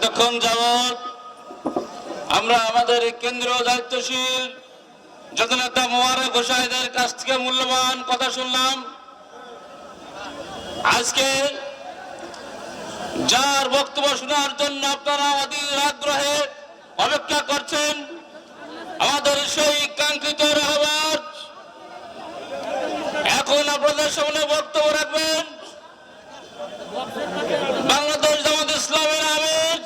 এতক্ষণ যাবৎ আমরা আমাদের কেন্দ্রীয় দায়িত্বশীল জননেতা মোবারক হোসাইনের কাছ থেকে মূল্যবান কথা শুনলাম। আজকে যার বক্তব্য শোনার জন্য আপনারা অধীর আগ্রহে অপেক্ষা করছেন, আমাদের সেই কাঙ্ক্ষিত রহমত এখন আপনাদের সামনে বক্তব্য রাখবেন বাংলাদেশ জামাত ইসলামের আমির,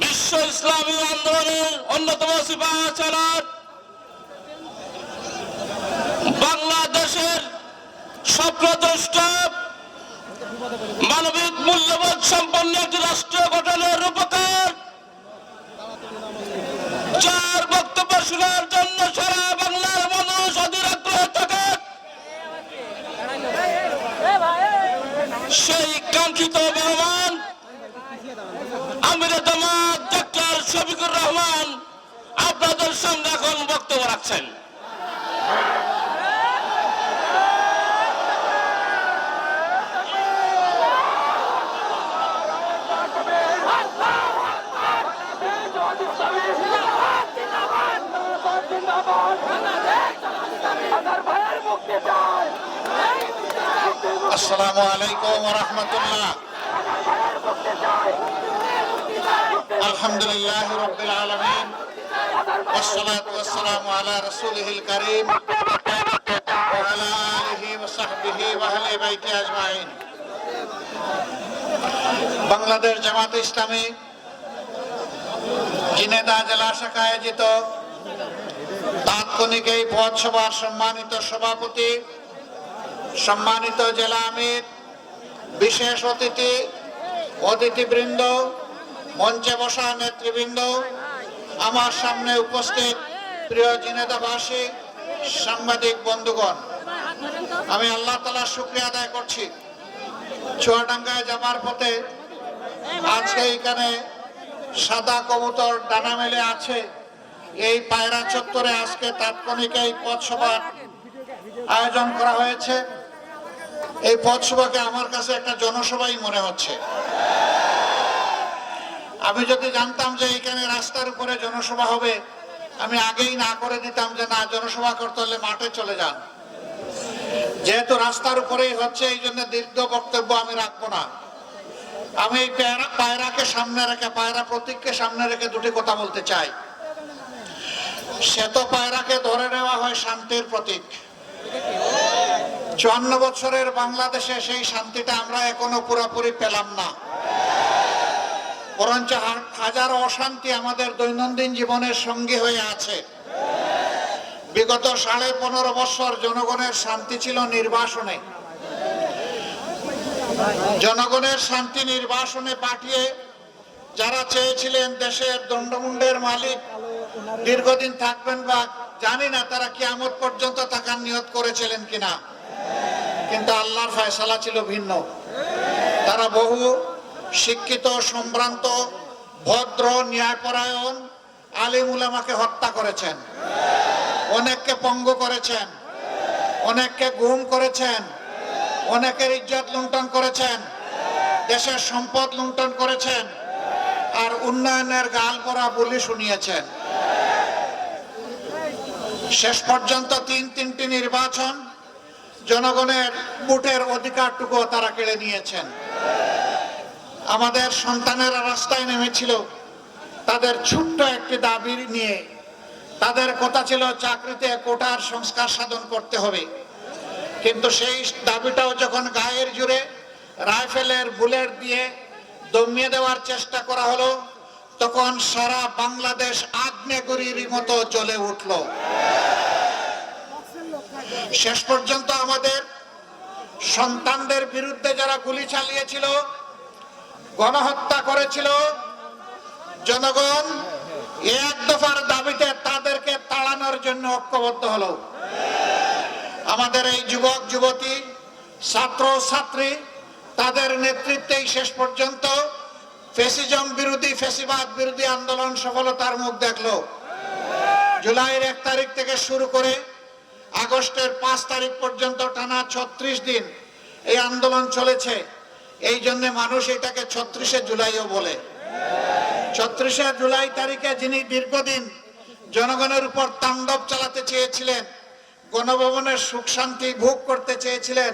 বিশ্ব ইসলামী আন্দোলনের অন্যতম সিপাহসালার, বাংলাদেশের স্বপ্নদ্রষ্টা, মানবিক মূল্যবোধ সম্পন্ন একটি রাষ্ট্র গঠনের রূপকার, যার বক্তব্য শোনার জন্য সারা বাংলার মানুষ অধীর আগ্রহে থাকে, সেই কাঙ্ক্ষিত মেহমান আমিরে জামাত ডক্টর শফিকুর রহমান আপনাদের সামনে এখন বক্তব্য রাখছেন। আসসালামু আলাইকুম ওয়া রাহমাতুল্লাহ। আলহামদুলিল্লাহি রাব্বিল আলামিন ওয়াসসালাতু ওয়াসসালামু আলা রাসূলিহিল কারীম ওয়া আলা আলিহি ওয়া সাহবিহি ওয়া আহলি বাইতি আজমাইন। বাংলাদেশ জামাত ইসলামী ঝিনাইদহ জেলা শাখা আয়োজিত তাৎক্ষণিক এই পথসভার সম্মানিত সভাপতি, সম্মানিত জেলা আমির, বিশেষ অতিথিবৃন্দ, মঞ্চে বসা নেতৃবৃন্দ, আমার সামনে উপস্থিত প্রিয় ঝিনাইদহবাসী, সাংবাদিক বন্ধুগণ, আমি আল্লাহ তাআলার শুকরিয়া আদায় করছি। চুয়াডাঙ্গায় যাবার পথে আজকে এখানে সাদা কবুতর ডানা মেলে আছে, এই পায়রা চত্বরে আজকে তাৎক্ষণিক এই পথসভার আয়োজন করা হয়েছে। এই পথসভাকে আমার কাছে একটা জনসভাই মনে হচ্ছে। আমি যদি জানতাম যে এখানে রাস্তার উপরে জনসভা হবে, আমি আগেই না করে দিতাম যে না, জনসভা করতে হলে মাঠে চলে যান। যেহেতু রাস্তার উপরেই হচ্ছে, এই জন্য দীর্ঘ বক্তব্য আমি রাখবো না। আমি এই পায়রাকে সামনে রেখে, পায়রা প্রতীককে সামনে রেখে দুটি কথা বলতে চাই। শ্বেত পায়রাকে ধরে নেওয়া হয় শান্তির প্রতীক। 54 বছরের বাংলাদেশে সেই শান্তিটা আমরা এখনো পুরোপুরি পেলাম না, বরঞ্চ হাজারো অশান্তি আমাদের দৈনন্দিন জীবনের সঙ্গী হয়ে আছে। বিগত 15.5 বছর জনগণের শান্তি ছিল নির্বাসনে। জনগণের শান্তি নির্বাসনে পাঠিয়ে যারা চেয়েছিলেন দেশের দণ্ডমুণ্ডের মালিক দীর্ঘদিন থাকবেন, বা জানি না তারা কিয়ামত পর্যন্ত থাকার নিয়ত করেছিলেন কিনা, কিন্তু আল্লাহর ফয়সালা ছিল ভিন্ন। তারা বহু শিক্ষিত, সম্ভ্রান্ত, ভদ্র, ন্যায়পরায়ণ আলিম উলামাকে হত্যা করেছেন, অনেককে পঙ্গু করেছেন, অনেককে গুম করেছেন, অনেকের ইজ্জত লুণ্ঠন করেছেন, দেশের সম্পদ লুণ্ঠন করেছেন, আর উন্নয়নের গাল পরা বলি শুনিয়েছেন। শেষ পর্যন্ত তিনটি নির্বাচন, জনগণের ভোটের অধিকারটুকু তারা কেড়ে নিয়েছেন। আমাদের সন্তানেরা রাস্তায় নেমেছিল তাদের ছোট্ট একটি দাবি নিয়ে। তাদের কথা ছিল চাকরিতে কোটার সংস্কার সাধন করতে হবে, কিন্তু সেই দাবিটাও যখন গায়ের জুড়ে রাইফেলের বুলেট দিয়ে দমিয়ে দেওয়ার চেষ্টা করা হলো, তখন সারা বাংলাদেশ আগ্নেয়গিরির মতো জ্বলে উঠল। শেষ পর্যন্ত আমাদের সন্তানদের বিরুদ্ধে যারা গুলি চালিয়েছিল, গণহত্যা করেছিল, জনগণ এক দফার দাবিতে তাদেরকে তাড়ানোর জন্য ঐক্যবদ্ধ হলো। আমাদের এই যুবক যুবতী, ছাত্র ছাত্রী, তাদের নেতৃত্বেই শেষ পর্যন্ত ফ্যাসিজম বিরোধী, ফ্যাসিবাদ বিরোধী আন্দোলন সফলতার মুখ দেখলো। জুলাইয়ের 1 তারিখ থেকে শুরু করে আগস্টের 5 তারিখ পর্যন্ত টানা 36 দিন এই আন্দোলন চলেছে। এই জন্য মানুষ এটাকে 36শে জুলাইও বলে। ৩৬শে জুলাই তারিখে যিনি দীর্ঘদিন জনগণের উপর তাণ্ডব চালাতে চেয়েছিলেন, গণভবনের সুখ শান্তি ভোগ করতে চেয়েছিলেন,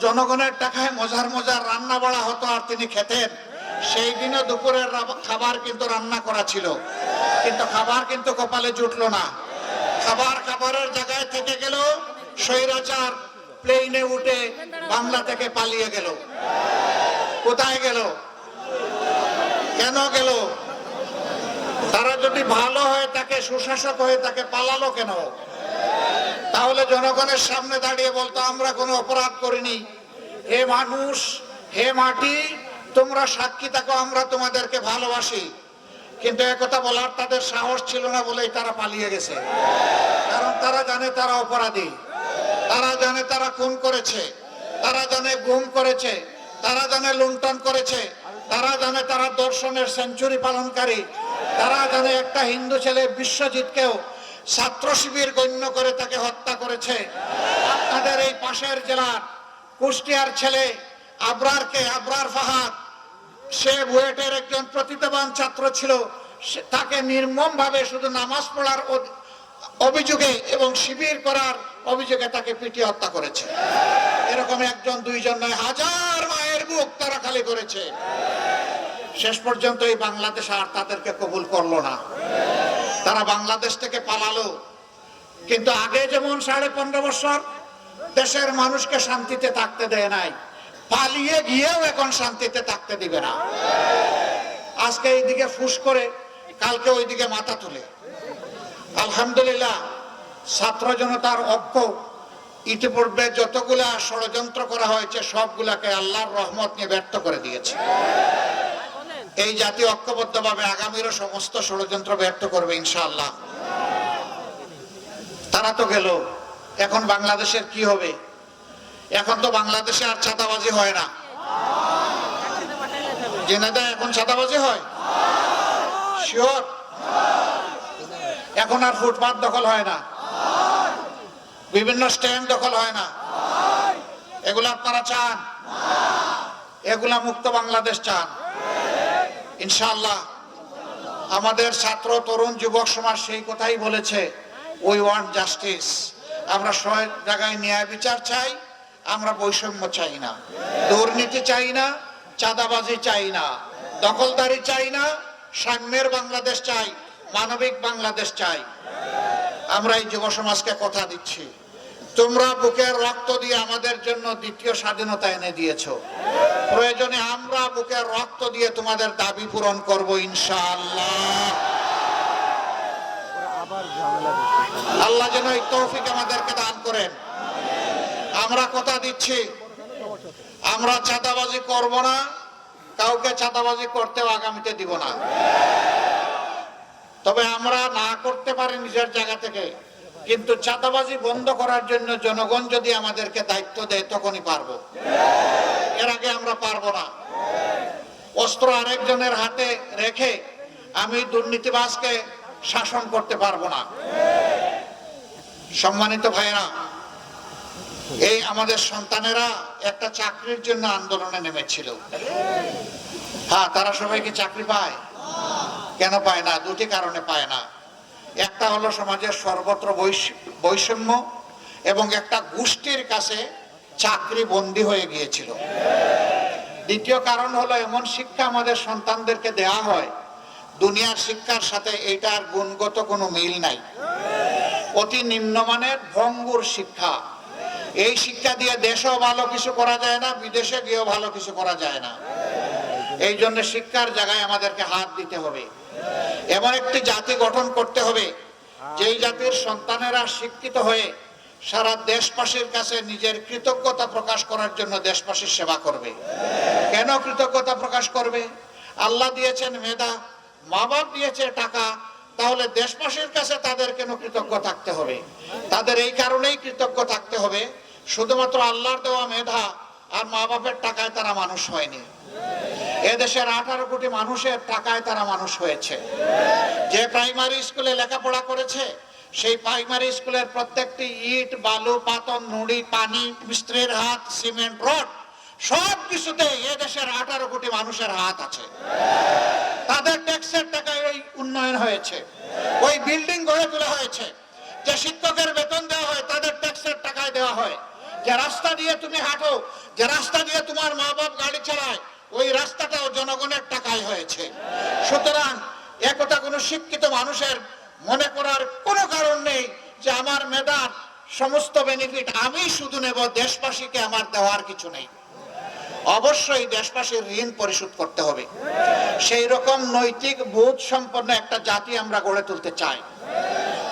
জনগণের টাকায় মজার মজার রান্না বাড়া হতো আর তিনি খেতেন, সেই দিনও দুপুরের খাবার কিন্তু রান্না করা ছিল, কিন্তু খাবার কিন্তু কপালে জুটলো না। খাবারের জায়গায় থেকে গেল, স্বৈরাচার প্লেনে উঠে বাংলা থেকে পালিয়ে গেল। কোথায় গেল? কেন গেল? তারা যদি ভালো হয়ে থাকে, সুশাসক হয়ে থাকে, পালালো কেন? তাহলে জনগণের সামনে দাঁড়িয়ে বলতো আমরা কোনো অপরাধ করিনি, হে মানুষ, হে মাটি, তোমরা সাক্ষী থাকো, আমরা তোমাদেরকে ভালোবাসি। কিন্তু একথা বলার তাদের সাহস ছিল না বলেই তারা পালিয়ে গেছে। কারণ তারা জানে তারা অপরাধী, তারা জানে তারা খুন করেছে, তারা জানে গুম করেছে, তারা জানে লুণ্ঠন করেছে, তারা জানে তারা দর্শনের সেঞ্চুরি পালনকারী, তারা জানে একটা হিন্দু ছেলে বিশ্বজিৎকেও ছাত্র শিবির গণ্য করে তাকে হত্যা করেছে। আপনাদের এই পাশের জেলার কুষ্টিয়ার ছেলে আবরার ফাহাদ, সে বুয়েটের একজন প্রতিভাবান ছাত্র ছিল, তাকে নির্মম ভাবে শুধু নামাজ পড়ার অভিযোগে এবং শিবির করার অভিযোগে তাকে পিটিয়ে হত্যা করেছে। এরকম একজন দুইজন নয়, হাজার মায়ের বুক তারা খালি করেছে। শেষ পর্যন্ত এই বাংলাদেশ আর তাদেরকে কবুল করলো না, তারা বাংলাদেশ থেকে পালালো। কিন্তু আগে যেমন 15.5 বছর দেশের মানুষকে শান্তিতে থাকতে দেয় নাই, পালিয়ে গিয়েও এখন শান্তিতে থাকতে দিবে না। আজকে এইদিকে ফুস করে, কালকে ওইদিকে মাথা তুলে। আলহামদুলিল্লাহ, ছাত্র জনতার ঐক্য ইতিপূর্বে যতগুলা ষড়যন্ত্র করা হয়েছে সবগুলাকে আল্লাহর রহমত নিয়ে ব্যর্থ করে দিয়েছে। এই জাতি ঐক্যবদ্ধভাবে আগামীরও সমস্ত ষড়যন্ত্র ব্যর্থ করবে ইনশাআল্লাহ। তারা তো গেল, এখন বাংলাদেশের কি হবে? এখন তো বাংলাদেশে আর চাঁদাবাজি হয় না। জেনেদা এখন চাঁদাবাজি হয়? শিওর? এখন আর ফুটপাত দখল হয় না, বিভিন্ন স্ট্যান্ড দখল হয় না। এগুলা আপনারা চান? এগুলা মুক্ত বাংলাদেশ চান? ইনশাআল্লাহ আমাদের ছাত্র, তরুণ, যুবক সমাজ সেই কথাই বলেছে, উই ওয়ান্ট জাস্টিস। আমরা সব জায়গায় ন্যায় বিচার চাই, আমরা বৈষম্য চাই না, দুর্নীতি চাই না, চাঁদাবাজি চাই না, দখলদারি চাই না, সাম্যের বাংলাদেশ চাই, মানবিক বাংলাদেশ চাই। আমরা এই যুব সমাজকে কথা দিচ্ছি, তোমরা বুকের রক্ত দিয়ে আমাদের জন্য দ্বিতীয় স্বাধীনতা এনে দিয়েছো, প্রয়োজনে আমরা বুকের রক্ত দিয়ে তোমাদের দাবি পূরণ করব ইনশাআল্লাহ। আল্লাহ যেন এই তৌফিক আমাদেরকে দান করেন। আমরা কথা দিচ্ছি, আমরা চাঁদাবাজি করব না, কাউকে চাঁদাবাজি করতেও আগামীতে দিব না। তবে আমরা না করতে পারি নিজের জায়গা থেকে, কিন্তু চাঁদাবাজি বন্ধ করার জন্য জনগণ যদি আমাদেরকে দায়িত্ব দেয় তখনই পারবো, এর আগে আমরা পারবো না। অস্ত্র আরেকজনের হাতে রেখে আমি দুর্নীতিবাজকে শাসন করতে পারবো না। সম্মানিত ভাইরা, এই আমাদের সন্তানেরা একটা চাকরির জন্য আন্দোলনে নেমেছিল। হ্যাঁ, তারা সবাই কি চাকরি পায়? কেন পায় না? দুটি কারণে পায় না। একটা হলো সমাজের সর্বত্র বৈষম্য এবং একটা গোষ্ঠীর কাছে চাকরি বন্দী হয়ে গিয়েছিল। দ্বিতীয় কারণ হলো এমন শিক্ষা আমাদের সন্তানদেরকে দেয়া হয়, দুনিয়ার শিক্ষার সাথে এইটার গুণগত কোনো মিল নাই, অতি নিম্নমানের ভঙ্গুর শিক্ষা। এই শিক্ষা দিয়ে দেশেও ভালো কিছু করা যায় না, বিদেশে গিয়েও ভালো কিছু করা যায় না। এই জন্য শিক্ষার জায়গায় আমাদেরকে হাত দিতে হবে। এমন একটি জাতি গঠন করতে হবে যেই জাতির সন্তানেরা শিক্ষিত হয়ে সারা দেশবাসীর কাছে নিজের কৃতজ্ঞতা প্রকাশ করার জন্য দেশবাসীর সেবা করবে। কেন কৃতজ্ঞতা প্রকাশ করবে? আল্লাহ দিয়েছেন মেধা, মা বাপ দিয়েছে টাকা, তাহলে দেশবাসীর কাছে তাদের কেন কৃতজ্ঞ থাকতে হবে? তাদের এই কারণেই কৃতজ্ঞ থাকতে হবে, শুধুমাত্র আল্লাহর দেওয়া মেধা আর মা বাপের টাকায় তারা মানুষ হয়নি। এদেশের 18 কোটি মানুষের টাকায় তারা মানুষ হয়েছে। যে প্রাইমারি স্কুলে লেখাপড়া করেছে, সেই প্রাইমারি স্কুলের প্রত্যেকটি ইট, বালু, পাথর, নুড়ি, পানি, মিস্ত্রির হাত, সিমেন্ট, রড সব কিছুতে এদেশের 18 কোটি মানুষের হাত আছে। তাদের ট্যাক্সের টাকায় ওই উন্নয়ন হয়েছে, ওই বিল্ডিং গড়ে তোলা হয়েছে। যে শিক্ষকের বেতন দেওয়া হয় তাদের ট্যাক্সের টাকায় দেওয়া হয়। যে রাস্তা দিয়ে তুমি হাঁটো, যে রাস্তা দিয়ে তোমার মা বাপ গাড়ি চালায়, ওই রাস্তাটাও জনগণের টাকায় হয়েছে। সুতরাং একথা কোনো শিক্ষিত মানুষের মনে করার কোনো কারণ নেই যে আমার মেধার সমস্ত বেনিফিট আমি শুধু নেব, দেশবাসীকে আমার দেওয়ার কিছু নেই। অবশ্যই দেশবাসীর ঋণ পরিশোধ করতে হবে। সেই রকম নৈতিক বোধ সম্পন্ন একটা জাতি আমরা গড়ে তুলতে চাই।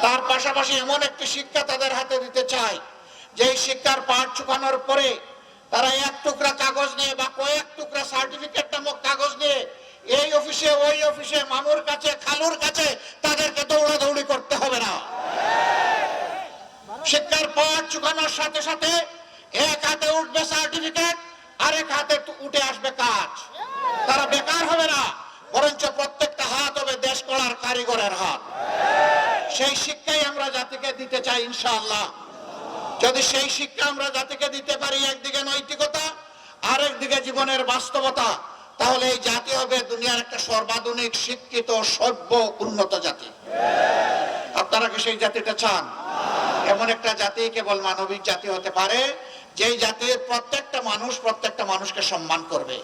তার পাশাপাশি এমন একটি শিক্ষা তাদের হাতে দিতে চাই, যে শিক্ষার পাঠ চুকানোর পরে তারা এক টুকরা কাগজ নিয়ে বা কয়েক টুকরা সার্টিফিকেট নামক কাগজ নিয়ে এই অফিসে ওই অফিসে, মামুর কাছে খালুর কাছে তাদেরকে দৌড়াদৌড়ি করতে হবে না। শিক্ষার পাঠ চুকানোর সাথে সাথে এক হাতে উঠবে সার্টিফিকেট, আরেক হাতে উঠে আসবে কাজ। তারা বেকার হবে না, বরঞ্চ প্রত্যেকটা হাত হবে দেশ গড়ার কারিগরের হাত। সেই শিক্ষাই আমরা জাতিকে দিতে চাই ইনশাআল্লাহ। যদি সেই শিক্ষা আমরা জাতিকে দিতে পারি, একদিকে নৈতিকতা আর একদিকে জীবনের বাস্তবতা, তাহলে এই জাতি হবে দুনিয়ার একটা সর্বাধুনিক শিক্ষিত সভ্য উন্নত জাতি। আপনারা কি সেই জাতিটা চান? এমন একটা জাতি কেবল মানবিক জাতি হতে পারে যেই জাতির প্রত্যেকটা মানুষ প্রত্যেকটা মানুষকে সম্মান করবে।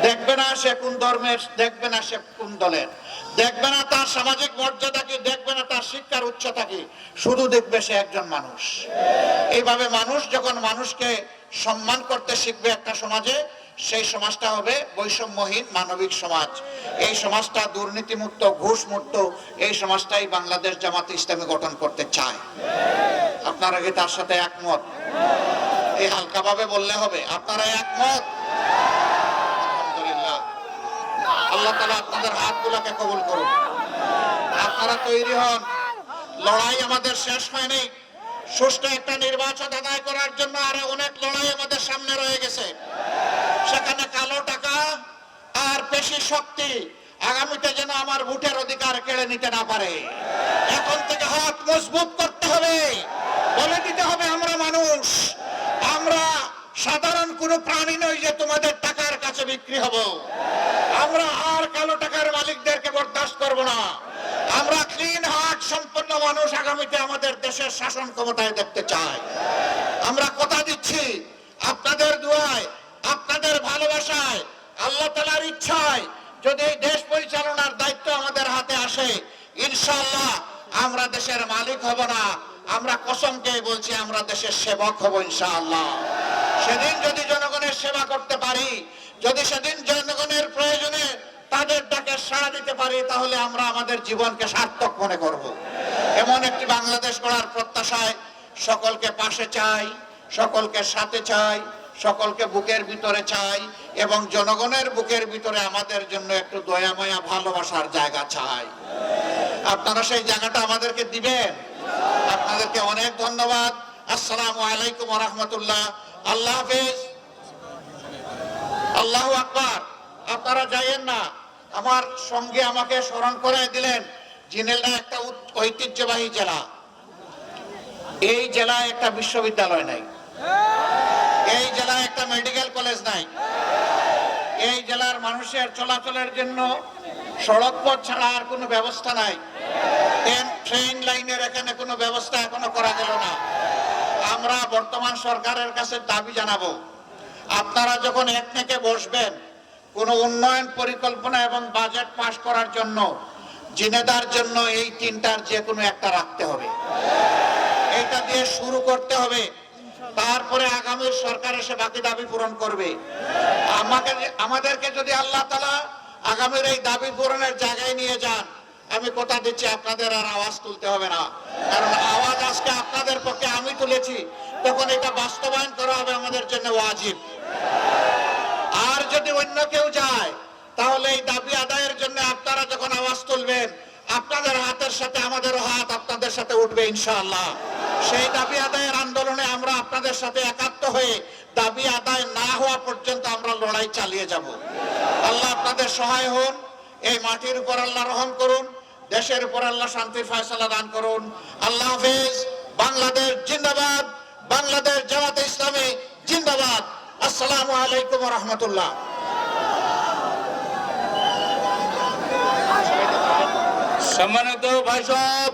দেখবে না সে কোন ধর্মের, দেখবে না সে কোন দলের, দেখবে না তার সামাজিক মর্যাদা কি, দেখবে না তার শিক্ষার উচ্চতা কি, শুধু দেখবে সে একজন মানুষ। এইভাবে মানুষ যখন মানুষকে সম্মান করতে শিখবে একটা সমাজে, সেই সমাজটা হবে বৈষম্যহীন মানবিক সমাজ। এই সমাজটা দুর্নীতিমুক্ত, ঘুষমুক্ত, এই সমাজটাই বাংলাদেশ জামাত ইসলামী গঠন করতে চায়। আপনারা কি তার সাথে একমত? এই হালকাভাবে বললে হবে আপনারা একমত? আলহামদুলিল্লাহ। আল্লাহ তাআলা আপনাদের হাতগুলোকে কবুল করুন। আপনারা তৈরি হন, লড়াই আমাদের শেষ হয়নি। সুষ্ঠু একটা নির্বাচন আদায় করার জন্য আরো অনেক লড়াই আমাদের সামনে রয়ে গেছে। সেখানে কালো টাকা আর পেশি শক্তি আগামীতে যেন আমার ভোটের অধিকার কেড়ে নিতে না পারে। এখন থেকে হাত মজবুত করতে হবে, বলে দিতে হবে আমরা মানুষ, আমরা সাধারণ কোনো প্রাণী নই যে তোমাদের টাকার কাছে বিক্রি হব। আমরা আর কালো টাকার মালিকদেরকে বরদাস্ত করব না। আমরা ক্লিন হার্ট সম্পন্ন মানুষ আগামীতে আমাদের দেশের শাসন ক্ষমতায় দেখতে চাই। আমরা কথা দিচ্ছি, আপনাদের দোয়ায়, আপনাদের ভালোবাসায়, আল্লাহ তাআলার ইচ্ছায় যদি এই দেশ পরিচালনার দায়িত্ব আমাদের হাতে আসে, ইনশাআল্লাহ আমরা দেশের মালিক হব না, আমরা কসমকে বলছি আমরা দেশের সেবক হব ইনশাআল্লাহ। সেদিন যদি জনগণের সেবা করতে পারি, যদি সেদিন জনগণের প্রয়োজনে তাদের ডাকে সাড়া দিতে পারি, তাহলে আমরা আমাদের জীবনকে সার্থক মনে করব। এমন একটি বাংলাদেশ গড়ার প্রত্যাশায় সকলকে পাশে চাই, সকলকে সাথে চাই, সকলকে বুকের ভিতরে চাই, এবং জনগণের বুকের ভিতরে আমাদের জন্য একটু দয়া মায়া ভালোবাসার জায়গা চাই। আপনারা সেই জায়গাটা আমাদেরকে দিবেন? আপনাদেরকে অনেক ধন্যবাদ। আসসালামু আলাইকুম ওয়া রাহমাতুল্লাহ। আল্লাহ হাফেজ। আল্লাহু আকবার। আপনারা যাইয়েন না, আমার সঙ্গে আমাকে স্মরণ করে দিলেন, ঝিনাইদহ একটা ঐতিহ্যবাহী জেলা। এই জেলায় একটা বিশ্ববিদ্যালয় নাই, এই জেলায় একটা মেডিকেল কলেজ নাই, এই জেলার মানুষের চলাচলের জন্য সড়ক পথ ছাড়া আর কোনো ব্যবস্থা নাই। ট্রেন লাইনের এখানে কোনো ব্যবস্থা এখনো করা গেল না। আমরা বর্তমান সরকারের কাছে দাবি জানাবো, আপনারা যখন এক থেকে বসবেন কোন উন্নয়ন পরিকল্পনা এবং বাজেট পাস করার জন্য, ঝিনাইদহের জন্য এই তিনটার যে কোনো একটা রাখতে হবে, এটা দিয়ে শুরু করতে হবে। তারপরে আগামী সরকার এসে বাকি দাবি পূরণ করবে। আমাদেরকে যদি আল্লাহ তাআলা আগামীর এই দাবি পূরণের জায়গায় নিয়ে যান, আমি কথা দিচ্ছি আপনাদের আর আওয়াজ তুলতে হবে না। কারণ আওয়াজ আজকে আপনাদের পক্ষে আমি তুলেছি, তখন এটা বাস্তবায়ন করা হবে আমাদের জন্য ওয়াজিব। আর যদি অন্য কেউ যায়, তাহলে এই দাবি আদায়ের জন্য আপনারা যখন আওয়াজ তুলবেন, আপনাদের হাতের সাথে আমাদেরও হাত আপনাদের সাথে উঠবে ইনশাআল্লাহ। সেই দাবি আদায়ের আন্দোলনে আমরা আপনাদের সাথে একাত্ম হয়ে দাবি আদায় না হওয়া পর্যন্ত আমরা লড়াই চালিয়ে যাব। আল্লাহ আপনাদের সহায় হন। এই মাটির উপর আল্লাহ রহম করুন, দেশের উপর আল্লাহ শান্তির ফয়সালা দান করুন। আল্লাহ হাফেজ। বাংলাদেশ জিন্দাবাদ, বাংলাদেশ জামাতে ইসলামী জিন্দাবাদ। আসসালামু আলাইকুম ওয়া রাহমাতুল্লাহ। সম্মানিত ভাই সব,